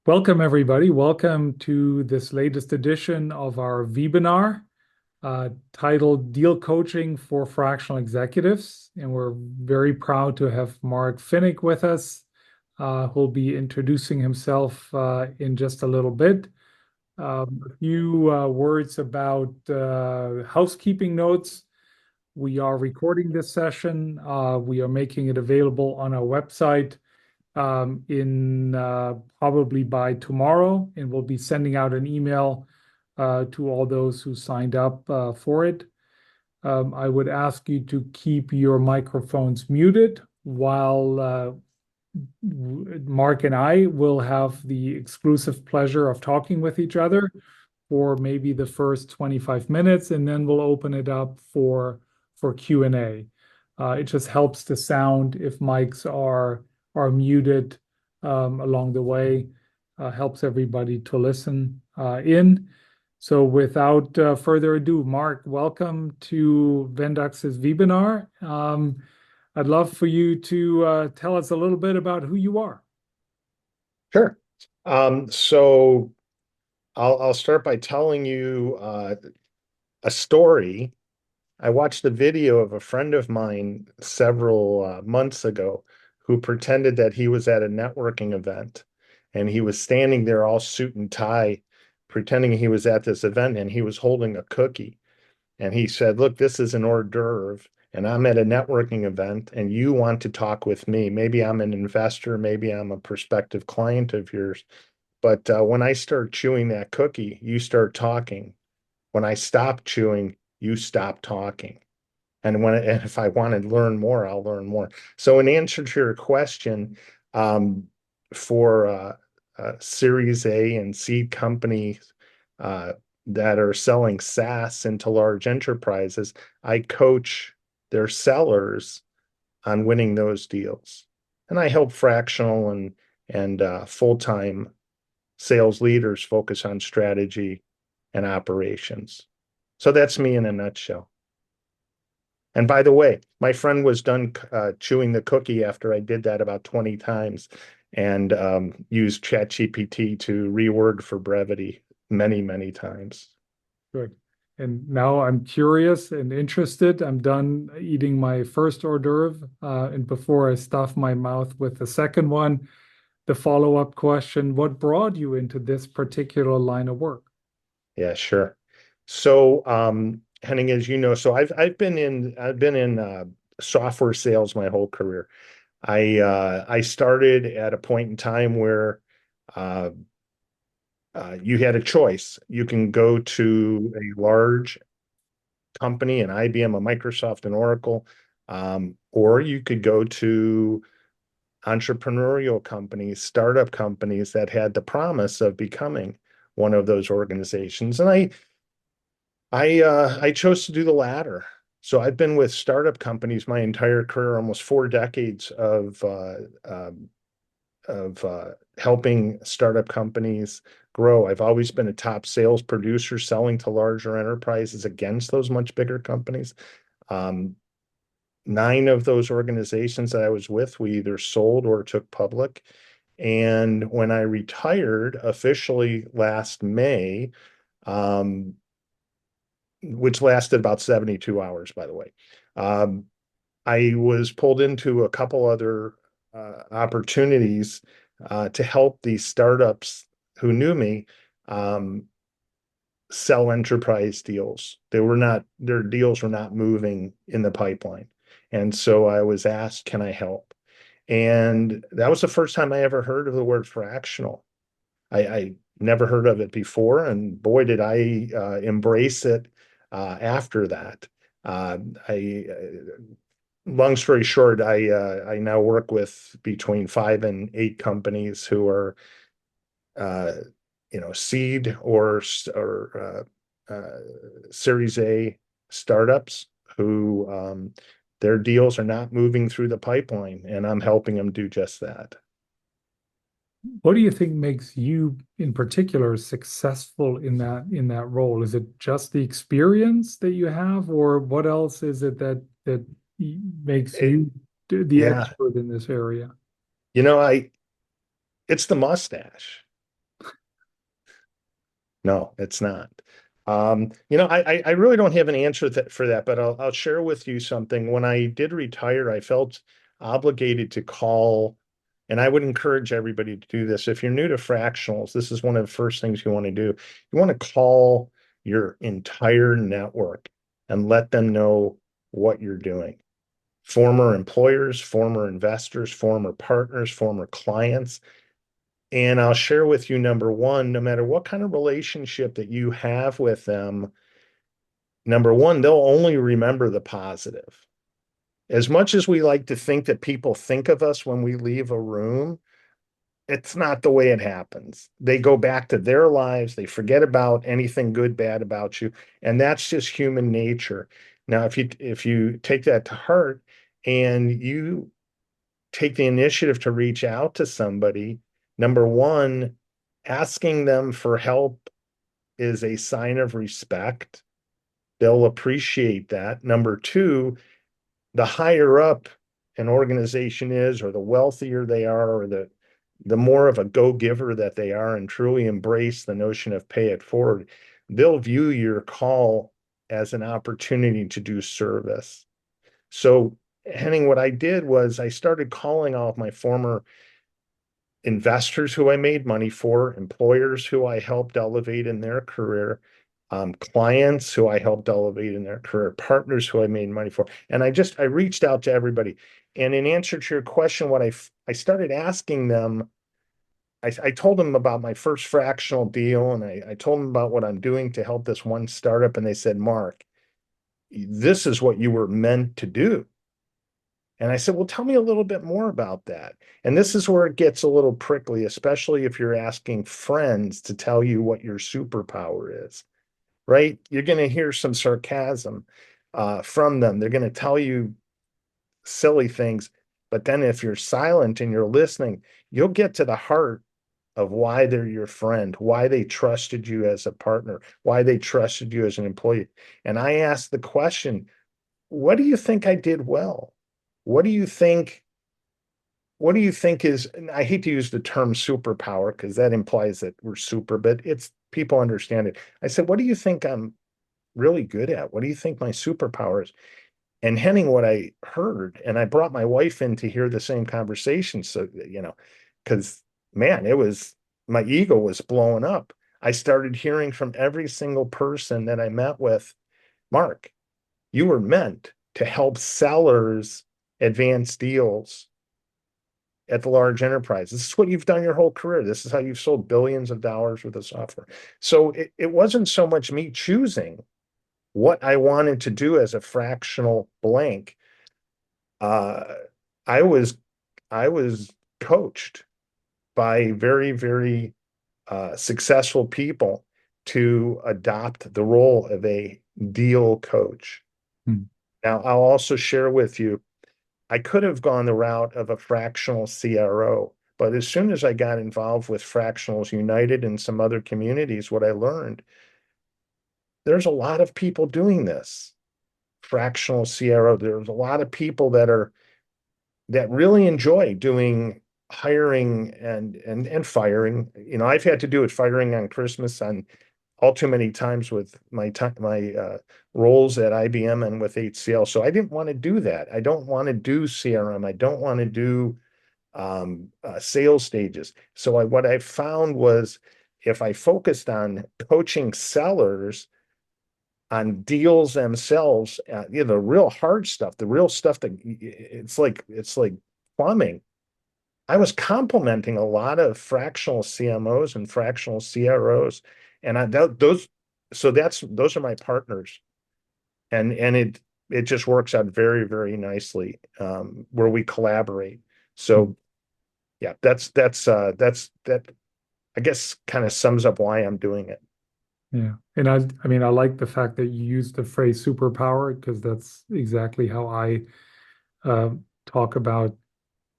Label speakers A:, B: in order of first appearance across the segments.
A: Welcome, everybody. Welcome to this latest edition of our webinar titled Deal Coaching for Fractional Executives. And we're very proud to have Mark Phinick with us, who'll be introducing himself in just a little bit. A few words about housekeeping notes. We are recording this session. We are making it available on our website in probably by tomorrow, and we'll be sending out an email to all those who signed up for it. I would ask you to keep your microphones muted while Mark and I will have the exclusive pleasure of talking with each other for maybe the first 25 minutes, and then we'll open it up for Q&A. It just helps the sound if mics are muted along the way, helps everybody to listen in. So without further ado, Mark, welcome to Vendux's webinar. I'd love for you to tell us a little bit about who you are.
B: Sure. So I'll start by telling you a story. I watched a video of a friend of mine several months ago who pretended that he was at a networking event, and he was standing there all suit and tie, pretending he was at this event, and he was holding a cookie. And he said, "Look, this is an hors d'oeuvre, and I'm at a networking event, and you want to talk with me. Maybe I'm an investor, maybe I'm a prospective client of yours. But when I start chewing that cookie, you start talking. When I stop chewing, you stop talking. And if I want to learn more, I'll learn more." So in answer to your question, um, for Series A and seed companies that are selling SaaS into large enterprises, I coach their sellers on winning those deals. And I help fractional and full-time sales leaders focus on strategy and operations. So that's me in a nutshell. And by the way, my friend was done chewing the cookie after I did that about 20 times, and used ChatGPT to reword for brevity many, many times.
A: Good. And now I'm curious and interested. I'm done eating my first hors d'oeuvre, and before I stuff my mouth with the second one, the follow-up question, what brought you into this particular line of work?
B: Yeah, sure. So, Henning, as you know, so I've been in software sales my whole career. I started at a point in time where uh, you had a choice. You can go to a large company, an IBM, a Microsoft, an Oracle, or you could go to entrepreneurial companies, startup companies that had the promise of becoming one of those organizations. And I chose to do the latter. So I've been with startup companies my entire career, almost 4 decades of helping startup companies grow. I've always been a top sales producer selling to larger enterprises against those much bigger companies. Um, 9 of those organizations that I was with, we either sold or took public. And when I retired officially last May, um, which lasted about 72 hours, by the way, um, I was pulled into a couple other opportunities to help these startups who knew me um, sell enterprise deals. Their deals were not moving in the pipeline. And so I was asked, can I help? And that was the first time I ever heard of the word fractional. I never heard of it before. And boy, did I embrace it after that. Uh, I, Long story short, I now work with between 5 and 8 companies who are uh, seed or Series A startups who their deals are not moving through the pipeline, and I'm helping them do just that.
A: What do you think makes you in particular successful in that role? Is it just the experience that you have, or what else is it that makes
B: It,
A: you the
B: yeah,
A: expert in this area?
B: you know, I it's the mustache. No, it's not. I really don't have an answer for that, but I'll share with you something. When I did retire, I felt obligated to call, and I would encourage everybody to do this. If you're new to fractionals, this is one of the first things you want to do. You want to call your entire network and let them know what you're doing. Former employers, former investors, former partners, former clients. And I'll share with you, number one, no matter what kind of relationship that you have with them, number one, they'll only remember the positive. As much as we like to think that people think of us when we leave a room, it's not the way it happens. They go back to their lives, they forget about anything good, bad about you, and that's just human nature. Now, if you take that to heart and you take the initiative to reach out to somebody, number one, asking them for help is a sign of respect. They'll appreciate that. Number two, the higher up an organization is, or the wealthier they are, or the more of a go-giver that they are and truly embrace the notion of pay it forward, they'll view your call as an opportunity to do service. So, Henning, what I did was I started calling all of my former investors who I made money for, employers who I helped elevate in their career, clients who I helped elevate in their career, partners who I made money for. And I reached out to everybody. And in answer to your question, I started asking them, I told them about my first fractional deal, and I told them about what I'm doing to help this one startup. And they said, Mark, this is what you were meant to do. And I said, well, tell me a little bit more about that. And this is where it gets a little prickly, especially if you're asking friends to tell you what your superpower is, right? You're going to hear some sarcasm from them. They're going to tell you silly things. But then if you're silent and you're listening, you'll get to the heart of why they're your friend, why they trusted you as a partner, why they trusted you as an employee. And I asked the question, what do you think I did well? What do you think what do you think is, and I hate to use the term superpower because that implies that we're super, but it's people understand it. I said, what do you think I'm really good at? What do you think my superpower is? And Henning, what I heard, and I brought my wife in to hear the same conversation. So, because man, my ego was blowing up. I started hearing from every single person that I met with, Mark, you were meant to help sellers advance deals at the large enterprise. This is what you've done your whole career. This is how you've sold billions of dollars worth of software. So it wasn't so much me choosing what I wanted to do as a fractional blank. Uh, I was I was coached by very, very successful people to adopt the role of a deal coach.
A: Hmm.
B: Now, I'll also share with you, I could have gone the route of a fractional CRO, but as soon as I got involved with Fractionals United and some other communities, what I learned, there's a lot of people doing this. Fractional CRO, there's a lot of people that really enjoy doing hiring and firing. I've had to do it firing on Christmas on all too many times with my roles at IBM and with HCL. So I didn't want to do that. I don't want to do CRM. I don't want to do sales stages. So what I found was if I focused on coaching sellers on deals themselves, the real hard stuff, the real stuff that it's like plumbing. I was complimenting a lot of fractional CMOs and fractional CROs, and those are my partners, and it just works out very, very nicely where we collaborate.
A: Hmm.
B: So yeah, that I guess kind of sums up why I'm doing it.
A: Yeah. And I mean, I like the fact that you use the phrase superpower because that's exactly how I uh, talk about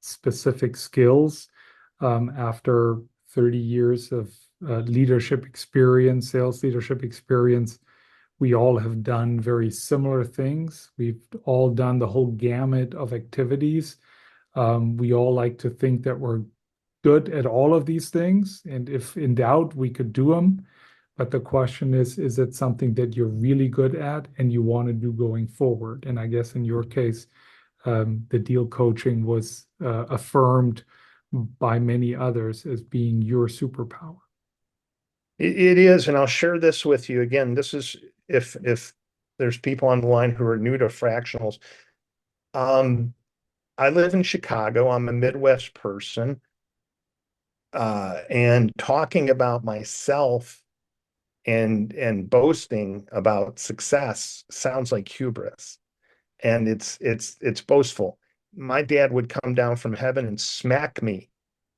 A: specific skills. After 30 years of leadership experience, sales leadership experience, we all have done very similar things. We've all done the whole gamut of activities. We all like to think that we're good at all of these things. And if in doubt, we could do them. But the question is it something that you're really good at and you want to do going forward? And I guess in your case, the deal coaching was affirmed by many others as being your superpower.
B: It is, and I'll share this with you again. This is if there's people on the line who are new to fractionals. Um, I live in Chicago. I'm a Midwest person, and talking about myself and boasting about success sounds like hubris, and it's boastful. My dad would come down from heaven and smack me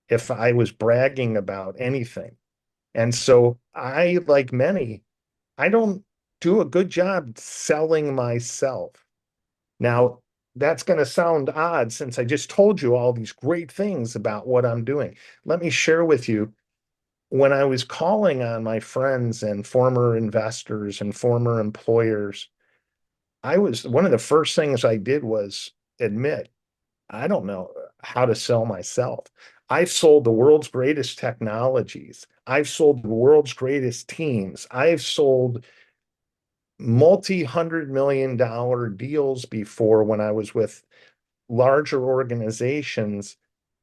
B: if I was bragging about anything. And so I, like many, I don't do a good job selling myself. Now, that's going to sound odd since I just told you all these great things about what I'm doing. Let me share with you when I was calling on my friends and former investors and former employers, I was one of the first things I did was admit I don't know how to sell myself. I've sold the world's greatest technologies. I've sold the world's greatest teams. I've sold multi-$100 million deals before when I was with larger organizations,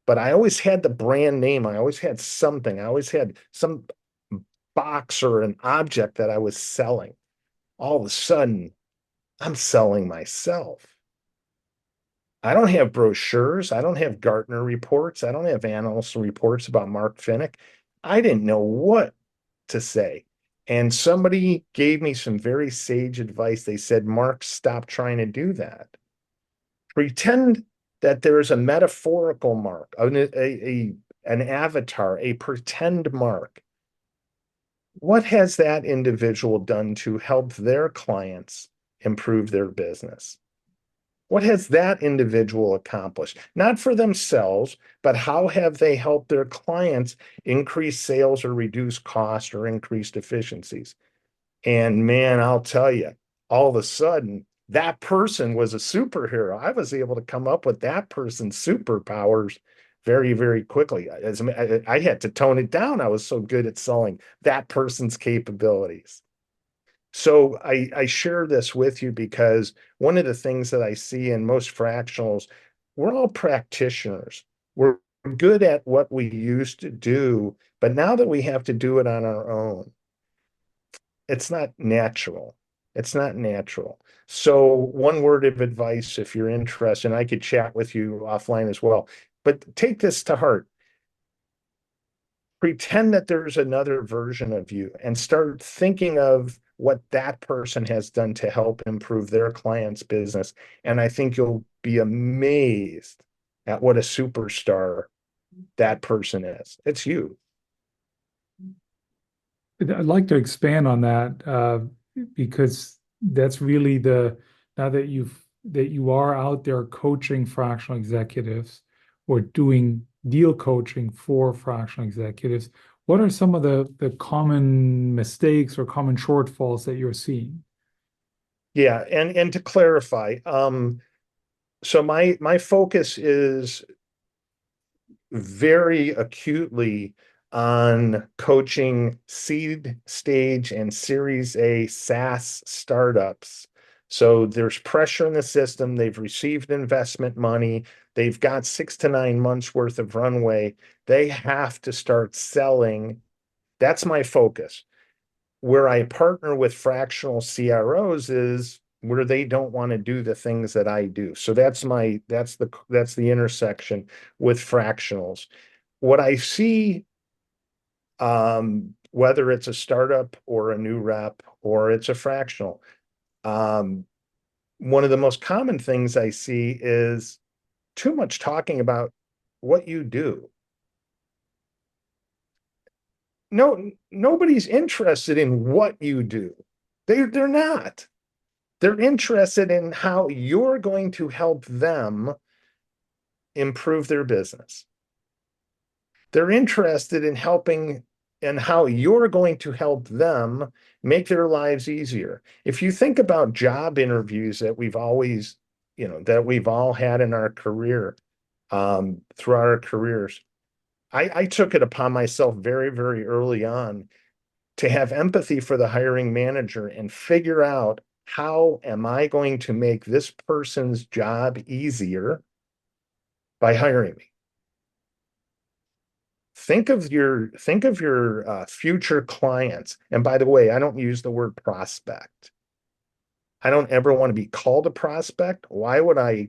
B: but I always had the brand name. I always had something. I always had some box or an object that I was selling. All of a sudden, I'm selling myself. I don't have brochures. I don't have Gartner reports. I don't have analyst reports about Mark Phinick. I didn't know what to say. And somebody gave me some very sage advice. They said, Mark, stop trying to do that. Pretend that there is a metaphorical Mark, an avatar, a pretend Mark. What has that individual done to help their clients improve their business? What has that individual accomplished? Not for themselves, but how have they helped their clients increase sales or reduce cost or increased efficiencies? And man, I'll tell you, all of a sudden, that person was a superhero. I was able to come up with that person's superpowers very, very quickly. I had to tone it down. I was so good at selling that person's capabilities. So I share this with you because one of the things that I see in most fractionals, we're all practitioners. We're good at what we used to do, but now that we have to do it on our own, it's not natural. It's not natural. So one word of advice, if you're interested, and I could chat with you offline as well, but take this to heart. Pretend that there's another version of you and start thinking of what that person has done to help improve their client's business. And I think you'll be amazed at what a superstar that person is. It's you.
A: I'd like to expand on that because that's really now that you are out there coaching fractional executives or doing deal coaching for fractional executives, what are some of the common mistakes or common shortfalls that you're seeing?
B: Yeah, and to clarify, so my focus is very acutely on coaching seed stage and Series A SaaS startups. So there's pressure in the system. They've received investment money. They've got 6 to 9 months worth of runway. They have to start selling. That's my focus. Where I partner with fractional CROs is where they don't want to do the things that I do. So that's the intersection with fractionals. What I see, whether it's a startup or a new rep or it's a fractional, um, one of the most common things I see is too much talking about what you do. No, nobody's interested in what you do. They're not. They're interested in how you're going to help them improve their business. They're interested in helping and how you're going to help them make their lives easier. If you think about job interviews that we've always, that we've all had in our career, throughout our careers, I took it upon myself very, very early on to have empathy for the hiring manager and figure out, how am I going to make this person's job easier by hiring me? Think of your future clients. And by the way, I don't use the word prospect. I don't ever want to be called a prospect. Why would I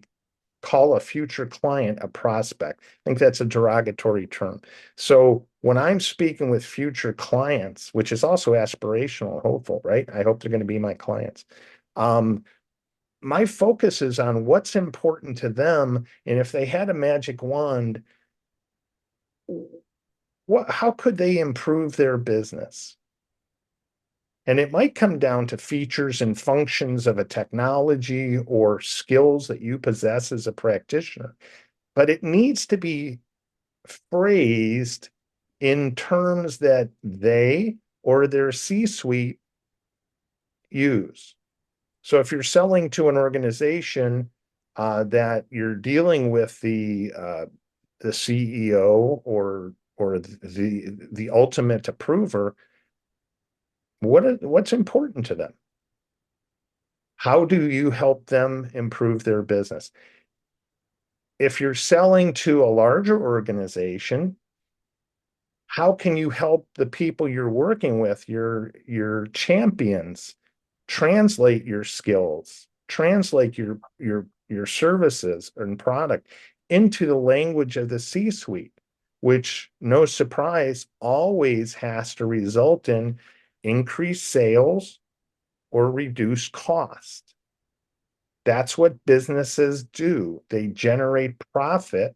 B: call a future client a prospect? I think that's a derogatory term. So when I'm speaking with future clients, which is also aspirational, hopeful, right? I hope they're going to be my clients. Um, my focus is on what's important to them. And if they had a magic wand, how could they improve their business? And it might come down to features and functions of a technology or skills that you possess as a practitioner, but it needs to be phrased in terms that they or their C-suite use. So if you're selling to an organization that you're dealing with the CEO or the ultimate approver, what's important to them? How do you help them improve their business? If you're selling to a larger organization, how can you help the people you're working with, your champions, translate your skills, translate your services and product into the language of the C-suite, which, no surprise, always has to result in increased sales or reduced cost. That's what businesses do. They generate profit.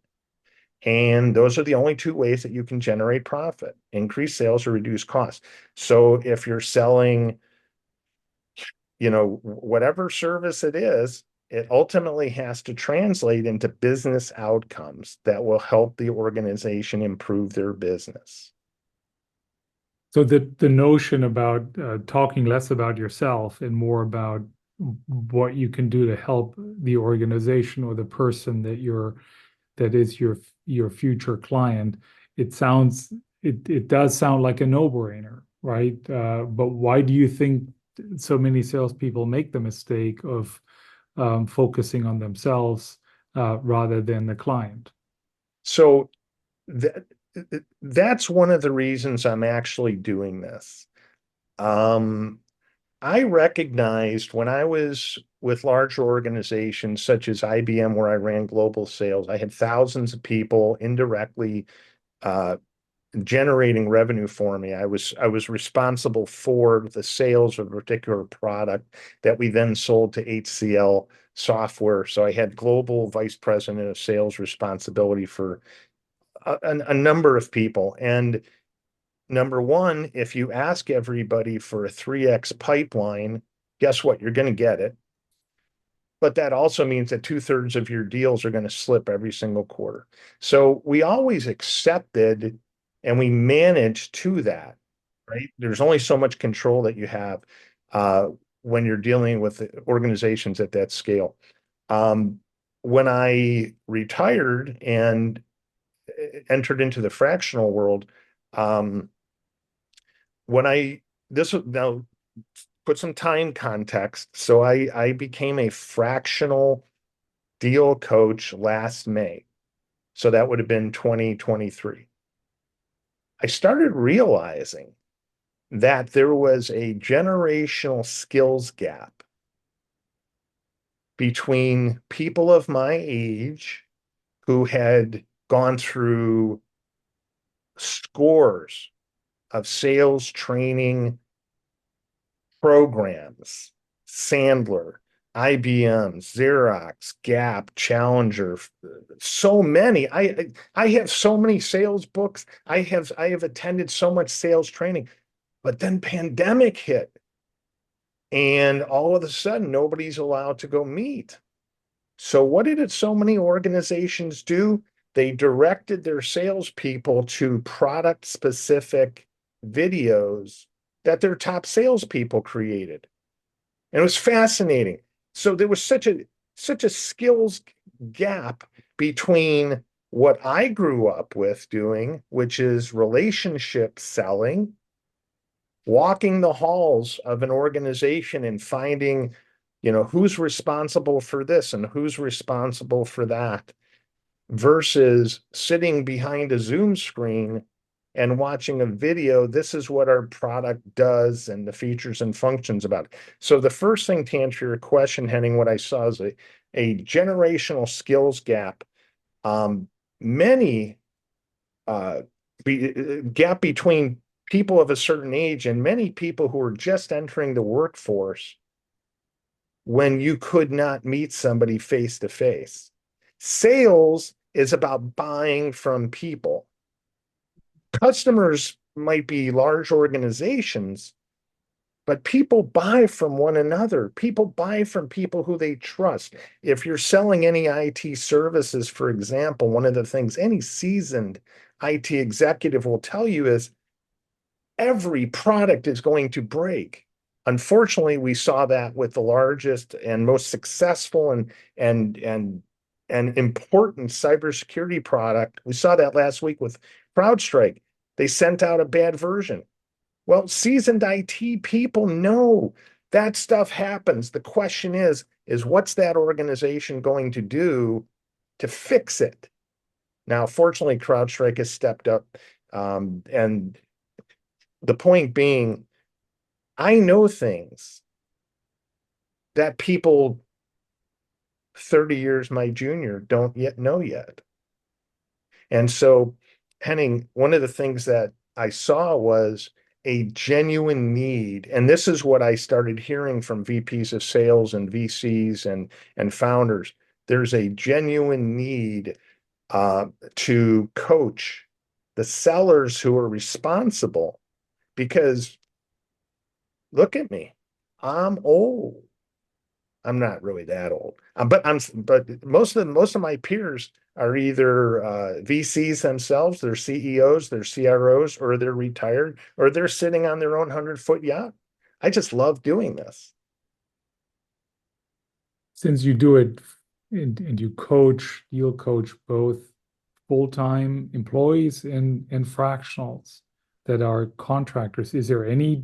B: And those are the only two ways that you can generate profit: increase sales or reduce costs. So if you're selling, whatever service it is, it ultimately has to translate into business outcomes that will help the organization improve their business.
A: So the notion about talking less about yourself and more about what you can do to help the organization or the person that is your future client, it does sound like a no-brainer, right? But why do you think so many salespeople make the mistake of focusing on themselves rather than the client?
B: So that that's one of the reasons I'm actually doing this. I recognized when I was with large organizations such as IBM, where I ran global sales, I had thousands of people indirectly uh, generating revenue for me. I was responsible for the sales of a particular product that we then sold to HCL software. So I had global vice president of sales responsibility for a number of people. And number one, if you ask everybody for a 3x pipeline, guess what? You're going to get it. But that also means that 2/3 of your deals are going to slip every single quarter. So we always accepted and we managed to that, right? There's only so much control that you have uh, when you're dealing with organizations at that scale. Um, when I retired and entered into the fractional world, um, when I this was now put some time context. So I became a fractional deal coach last May. So that would have been 2023. I started realizing that there was a generational skills gap between people of my age who had gone through scores of sales training programs, Sandler, IBM, Xerox, Gap, Challenger, so many. I have so many sales books. I have attended so much sales training, but then pandemic hit, and all of a sudden nobody's allowed to go meet. So what did so many organizations do? They directed their salespeople to product specific videos that their top salespeople created. And it was fascinating. So there was such a skills gap between what I grew up with doing, which is relationship selling, walking the halls of an organization and finding, who's responsible for this and who's responsible for that, versus sitting behind a Zoom screen and watching a video. This is what our product does and the features and functions about it. So the first thing, to answer your question, Henning, what I saw is a generational skills gap. Many gap between people of a certain age and many people who are just entering the workforce, when you could not meet somebody face to face. Sales is about buying from people. Customers might be large organizations, but people buy from one another. People buy from people who they trust. If you're selling any IT services, for example, one of the things any seasoned IT executive will tell you is every product is going to break. Unfortunately, we saw that with the largest and most successful and important cybersecurity product. We saw that last week with CrowdStrike. They sent out a bad version. Well, seasoned IT people know that stuff happens. The question is what's that organization going to do to fix it? Now, fortunately, CrowdStrike has stepped up. And the point being, I know things that people 30 years my junior don't yet know yet. And so, Henning, one of the things that I saw was a genuine need. And this is what I started hearing from VPs of sales and VCs and founders. There's a genuine need to coach the sellers who are responsible, because look at me, I'm old. I'm not really that old, but most of my peers are either VCs themselves, they're CEOs, they're CROs, or they're retired, or they're sitting on their own 100-foot yacht. I just love doing this.
A: Since you do it and you'll coach both full-time employees and fractionals that are contractors, is there any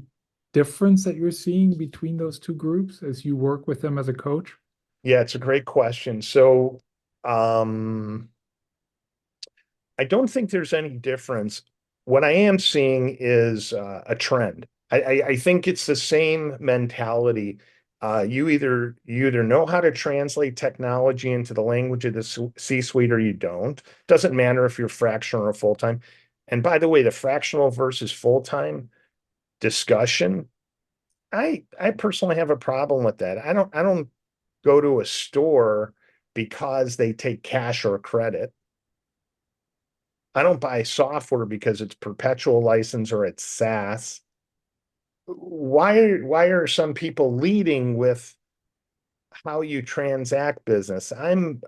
A: difference that you're seeing between those two groups as you work with them as a coach?
B: Yeah, it's a great question. So, um, I don't think there's any difference. What I am seeing is a trend. I think it's the same mentality. You either know how to translate technology into the language of the C-suite or you don't. Doesn't matter if you're fractional or full-time. And by the way, the fractional versus full-time discussion, I personally have a problem with that. I don't go to a store because they take cash or credit. I don't buy software because it's perpetual license or it's SaaS. Why are some people leading with how you transact business? I'm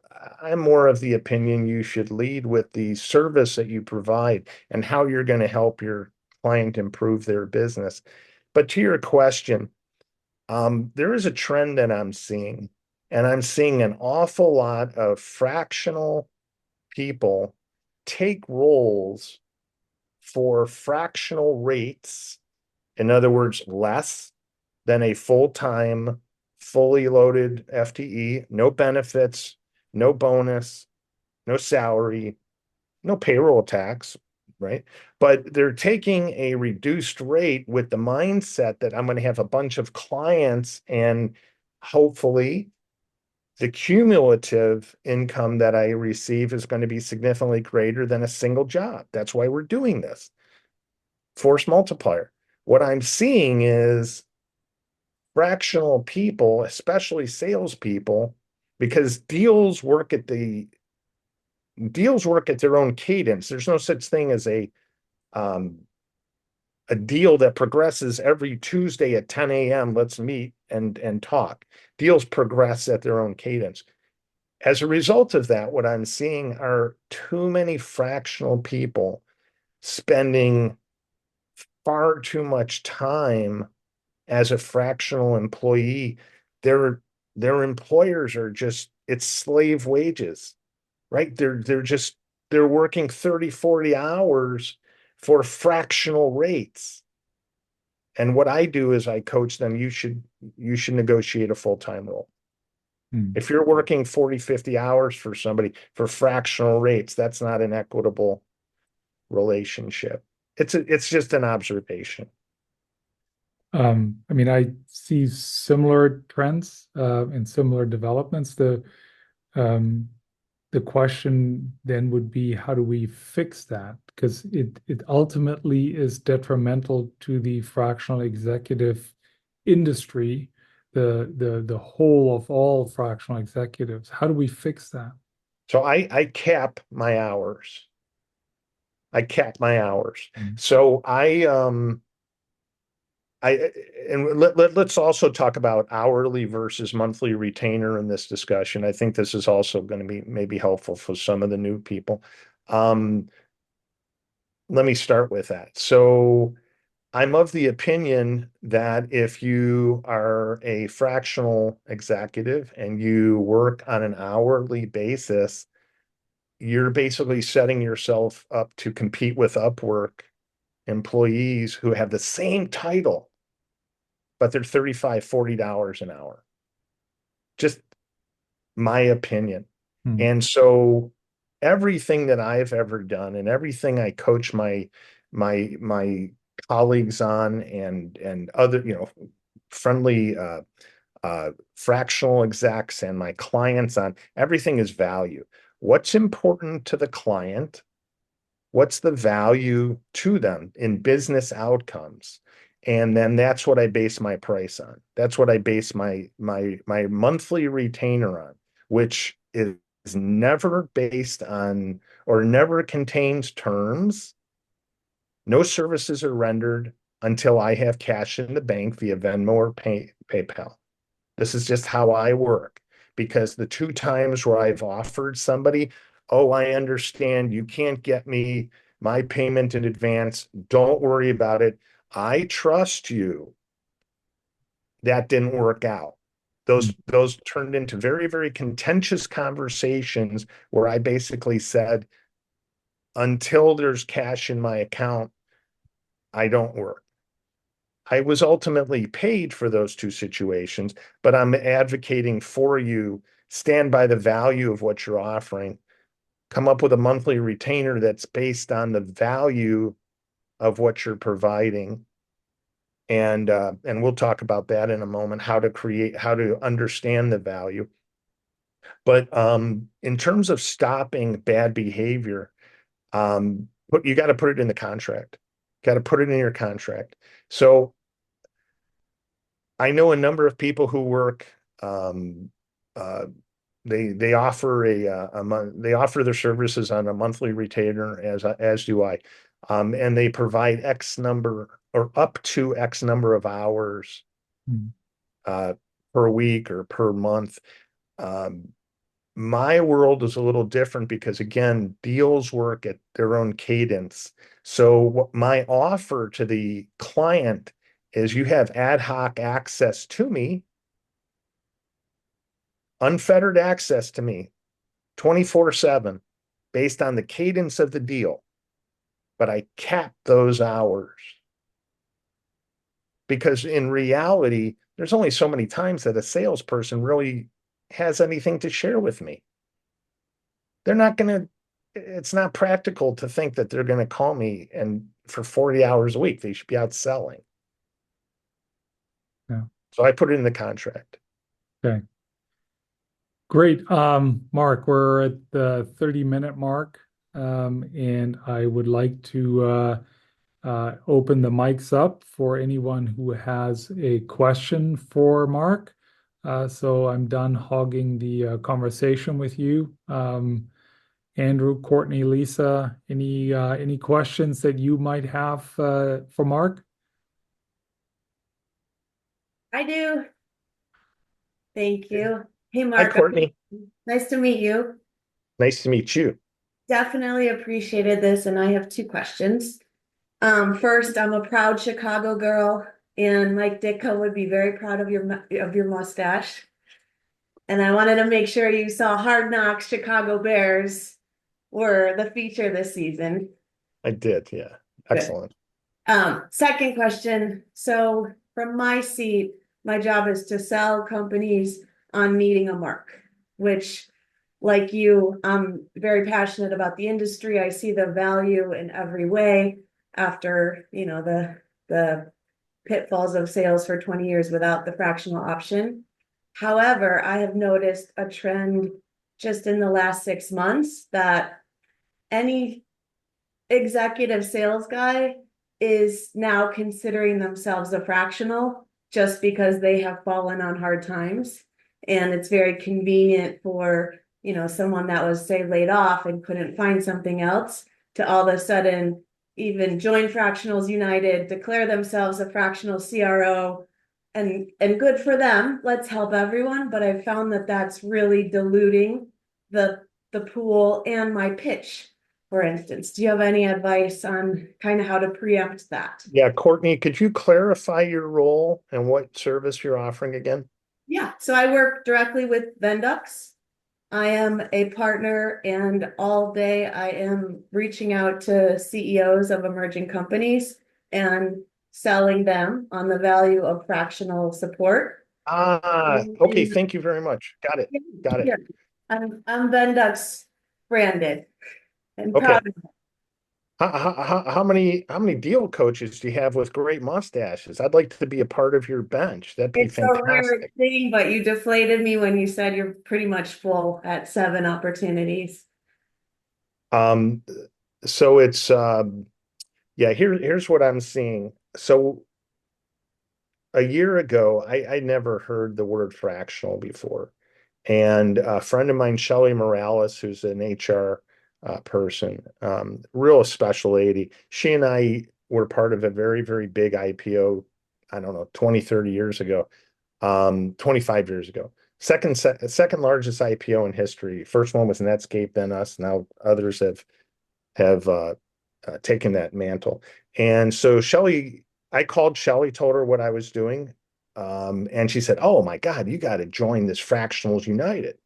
B: more of the opinion you should lead with the service that you provide and how you're going to help your client improve their business. But to your question, there is a trend that I'm seeing, and I'm seeing an awful lot of fractional people take roles for fractional rates. In other words, less than a full-time, fully loaded FTE, no benefits, no bonus, no salary, no payroll tax, right? But they're taking a reduced rate with the mindset that I'm going to have a bunch of clients and hopefully the cumulative income that I receive is going to be significantly greater than a single job. That's why we're doing this. Force multiplier. What I'm seeing is fractional people, especially salespeople, because deals work at their own cadence. There's no such thing as um, a deal that progresses every Tuesday at 10 a.m. Let's meet and talk. Deals progress at their own cadence. As a result of that, what I'm seeing are too many fractional people spending far too much time as a fractional employee. Their employers are just, it's slave wages, right? They're working 30, 40 hours for fractional rates. And what I do is I coach them, you should negotiate a full-time role.
A: Hmm.
B: If you're working 40, 50 hours for somebody for fractional rates, that's not an equitable relationship. It's just an observation.
A: I mean, I see similar trends and similar developments. Um, the question then would be, how do we fix that? Because it ultimately is detrimental to the fractional executive industry, the whole of all fractional executives. How do we fix that?
B: So I cap my hours. I cap my hours.
A: Mm.
B: So I and let's also talk about hourly versus monthly retainer in this discussion. I think this is also going to be maybe helpful for some of the new people. Um, Let me start with that. So I'm of the opinion that if you are a fractional executive and you work on an hourly basis, you're basically setting yourself up to compete with Upwork employees who have the same title, but they're $35, $40 an hour. Just my opinion.
A: Mm.
B: And so everything that I've ever done and everything I coach my colleagues on and other, friendly fractional execs and my clients on, everything is value. What's important to the client? What's the value to them in business outcomes? And then that's what I base my price on. That's what I base my monthly retainer on, which is never based on or never contains terms. No services are rendered until I have cash in the bank via Venmo or PayPal. This is just how I work, because the two times where I've offered somebody, oh, I understand you can't get me my payment in advance. Don't worry about it. I trust you. That didn't work out.
A: Mm.
B: Those turned into very, very contentious conversations where I basically said, until there's cash in my account, I don't work. I was ultimately paid for those two situations, but I'm advocating for you, stand by the value of what you're offering, come up with a monthly retainer that's based on the value of what you're providing. And we'll talk about that in a moment, how to understand the value. But in terms of stopping bad behavior, you got to put it in the contract. Got to put it in your contract. So I know a number of people who work. Um, uh, they offer they offer their services on a monthly retainer, as do I, and they provide X number or up to X number of hours
A: Mm.
B: uh, per week or per month. Um, my world is a little different because again, deals work at their own cadence. So what my offer to the client is, you have ad hoc access to me, unfettered access to me 24/7 based on the cadence of the deal. But I cap those hours because in reality, there's only so many times that a salesperson really has anything to share with me. They're not going to, it's not practical to think that they're going to call me and for 40 hours a week. They should be out selling.
A: Yeah.
B: So I put it in the contract.
A: Okay. Great. Mark, we're at the 30-minute mark, and I would like to open the mics up for anyone who has a question for Mark. So I'm done hogging the conversation with you. Andrew, Courtney, Lisa, any questions that you might have for Mark?
C: I do. Thank you. Hey,
B: Hi,
C: Mark.
B: Courtney.
C: Nice to meet you.
B: Nice to meet you.
C: Definitely appreciated this, and I have two questions. First, I'm a proud Chicago girl, and Mike Ditka would be very proud of your mustache. And I wanted to make sure you saw Hard Knocks Chicago Bears were the feature this season.
B: I did. Yeah.
C: Good.
B: Excellent.
C: Second question. So from my seat, my job is to sell companies on meeting a mark, which like you, I'm very passionate about the industry. I see the value in every way after, the pitfalls of sales for 20 years without the fractional option. However, I have noticed a trend just in the last 6 months that any executive sales guy is now considering themselves a fractional just because they have fallen on hard times. And it's very convenient for, someone that was, say, laid off and couldn't find something else to all of a sudden even join Fractionals United, declare themselves a fractional CRO, and good for them. Let's help everyone. But I've found that that's really diluting the pool and my pitch, for instance. Do you have any advice on kind of how to preempt that?
B: Yeah, Courtney, could you clarify your role and what service you're offering again?
C: Yeah, so I work directly with Vendux. I am a partner, and all day I am reaching out to CEOs of emerging companies and selling them on the value of fractional support.
B: Okay, thank you very much. Got it. Got it.
C: Yeah, I'm Vendux branded and
B: Okay.
C: proud of it.
B: How many deal coaches do you have with great mustaches? I'd like to be a part of your bench. That'd be
C: It's a rare
B: fantastic.
C: thing, but you deflated me when you said you're pretty much full at 7 opportunities.
B: Um, so it's yeah, here's what I'm seeing. So a year ago, I never heard the word fractional before. And a friend of mine, Shelly Morales, who's an HR person, real special lady, she and I were part of a very, very big IPO, I don't know, 20, 30 years ago, 25 years ago. Second largest IPO in history. First one was Netscape, then us. Now others have taken that mantle. And so Shelly, I called Shelly, told her what I was doing. And she said, "Oh my God, you got to join this Fractionals United."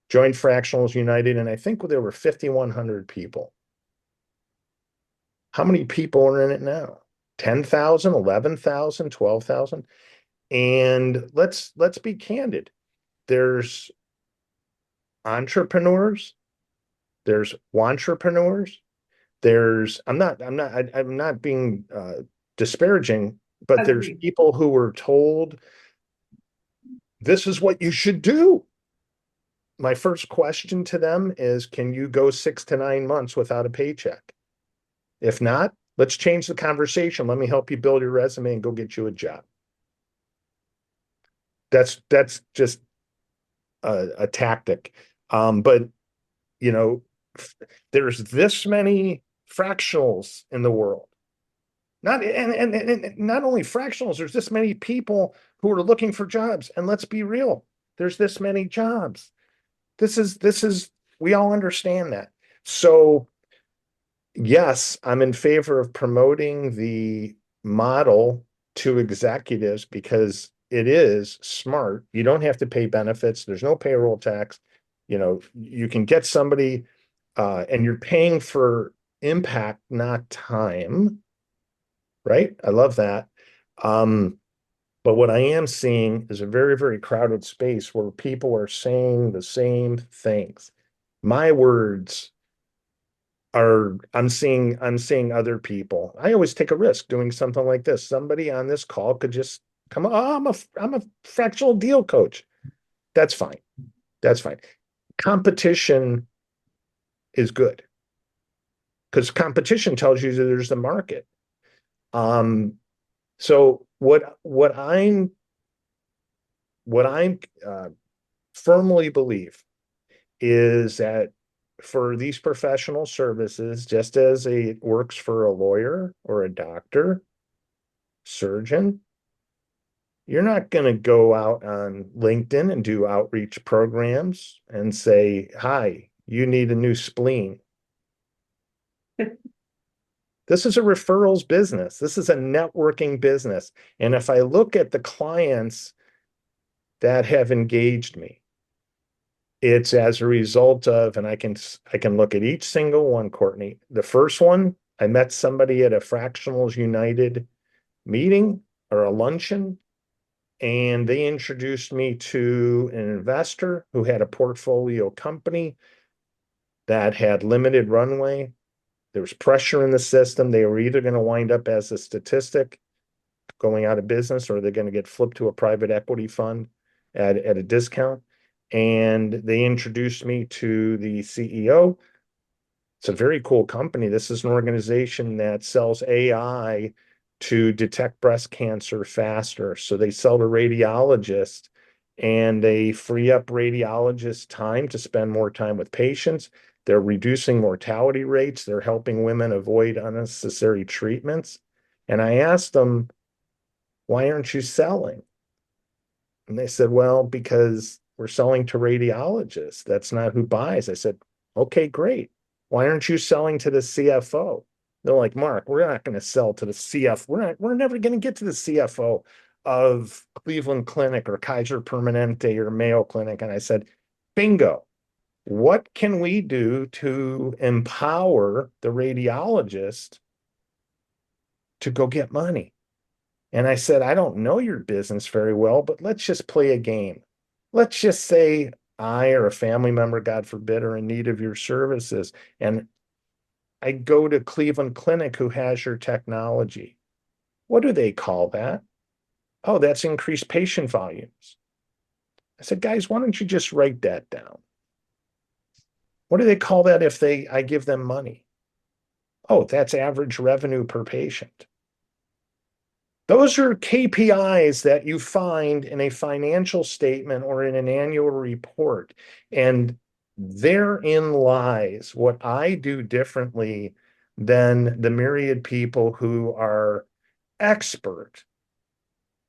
B: Joined Fractionals United, and I think there were 5,100 people. How many people are in it now? 10,000, 11,000, 12,000. And let's be candid. There's entrepreneurs, there's entrepreneurs, I'm not being disparaging, but there's
C: Agreed.
B: people who were told this is what you should do. My first question to them is, can you go 6 to 9 months without a paycheck? If not, let's change the conversation. Let me help you build your resume and go get you a job. That's just a tactic. But you know, there's this many fractionals in the world. And not only fractionals, there's this many people who are looking for jobs. And let's be real, there's this many jobs. This is we all understand that. So yes, I'm in favor of promoting the model to executives because it is smart. You don't have to pay benefits. There's no payroll tax. You can get somebody and you're paying for impact, not time. Right? I love that. But what I am seeing is a very, very crowded space where people are saying the same things. My words are I'm seeing other people. I always take a risk doing something like this. Somebody on this call could just come, oh, I'm a fractional deal coach. That's fine. That's fine. Competition is good because competition tells you that there's a market. So what I firmly believe is that for these professional services, just as it works for a lawyer or a doctor, surgeon, you're not going to go out on LinkedIn and do outreach programs and say, "Hi, you need a new spleen." This is a referrals business. This is a networking business. And if I look at the clients that have engaged me, it's as a result of, and I can look at each single one, Courtney. The first one, I met somebody at a Fractionals United meeting or a luncheon, and they introduced me to an investor who had a portfolio company that had limited runway. There was pressure in the system. They were either going to wind up as a statistic going out of business, or they're going to get flipped to a private equity fund at a discount. And they introduced me to the CEO. It's a very cool company. This is an organization that sells AI to detect breast cancer faster. So they sell to radiologists and they free up radiologists' time to spend more time with patients. They're reducing mortality rates. They're helping women avoid unnecessary treatments. And I asked them, why aren't you selling? And they said, well, because we're selling to radiologists. That's not who buys. I said, okay, great. Why aren't you selling to the CFO? They're like, Mark, we're not going to sell to the CFO. We're never going to get to the CFO of Cleveland Clinic or Kaiser Permanente or Mayo Clinic. And I said, bingo. What can we do to empower the radiologist to go get money? And I said, I don't know your business very well, but let's just play a game. Let's just say I or a family member, God forbid, are in need of your services. And I go to Cleveland Clinic who has your technology. What do they call that? Oh, that's increased patient volumes. I said, guys, why don't you just write that down? What do they call that if I give them money? Oh, that's average revenue per patient. Those are KPIs that you find in a financial statement or in an annual report. And therein lies what I do differently than the myriad people who are expert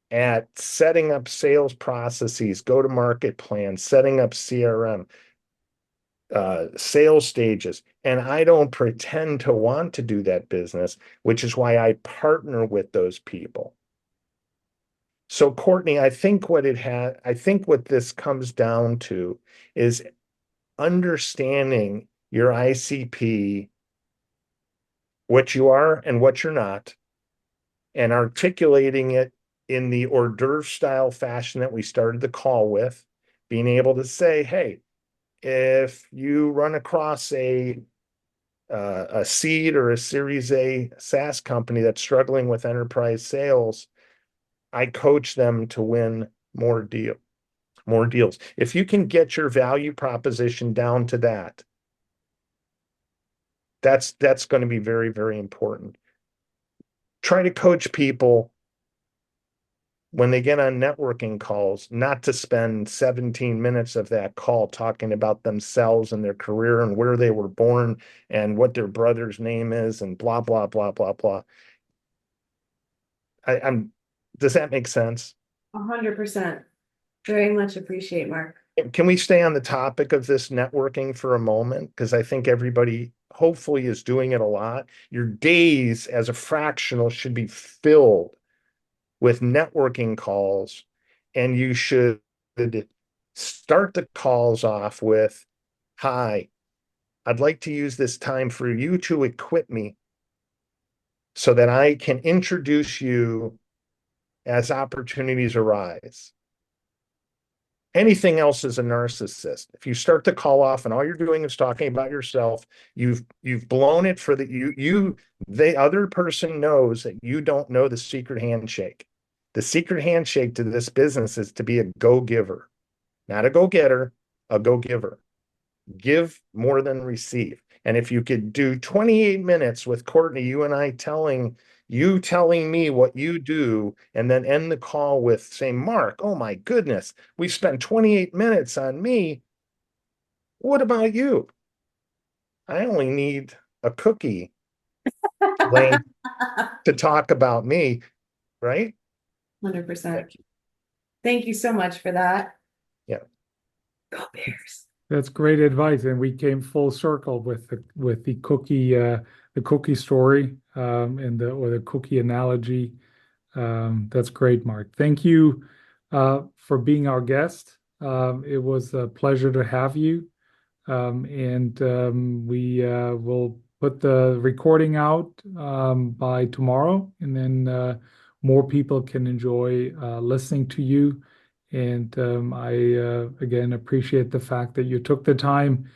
B: at setting up sales processes, go-to-market plans, setting up CRM, sales stages. And I don't pretend to want to do that business, which is why I partner with those people. So Courtney, I think what this comes down to is understanding your ICP, what you are and what you're not, and articulating it in the hors d'oeuvre style fashion that we started the call with, being able to say, hey, if you run across a seed or a Series A SaaS company that's struggling with enterprise sales, I coach them to win more deals. If you can get your value proposition down to that, that's going to be very, very important. Try to coach people when they get on networking calls, not to spend 17 minutes of that call talking about themselves and their career and where they were born and what their brother's name is and blah, blah, blah, blah, blah. Does that make sense?
C: 100%. Very much appreciate, Mark.
B: Can we stay on the topic of this networking for a moment? Because I think everybody hopefully is doing it a lot. Your days as a fractional should be filled with networking calls, and you should start the calls off with, hi, I'd like to use this time for you to equip me so that I can introduce you as opportunities arise. Anything else is a narcissist. If you start the call off and all you're doing is talking about yourself, you've blown it for the other person knows that you don't know the secret handshake. The secret handshake to this business is to be a go-giver, not a go-getter, a go-giver. Give more than receive. And if you could do 28 minutes with Courtney, you and I telling me what you do, and then end the call with saying, Mark, oh my goodness, we spent 28 minutes on me. What about you? I only need a cookie length to talk about me, right?
C: 100%. Thank you so much for that.
B: Yeah.
C: Go Bears.
A: That's great advice, and we came full circle with the cookie story and the cookie analogy. That's great, Mark. Thank you for being our guest. It was a pleasure to have you, and we will put the recording out by tomorrow, and then more people can enjoy listening to you. And I again appreciate the fact that you took the time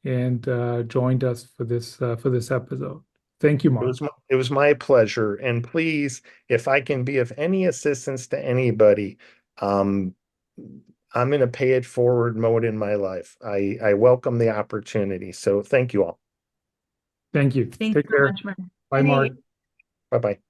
A: and joined us for this episode. Thank you, Mark.
B: It was my pleasure. And please, if I can be of any assistance to anybody, I'm in a pay it forward mode in my life. I welcome the opportunity. So thank you all.
A: Thank you.
D: Thanks
A: Take
D: so
A: care.
D: much, Mark.
A: Bye, Mark.
B: Bye-bye.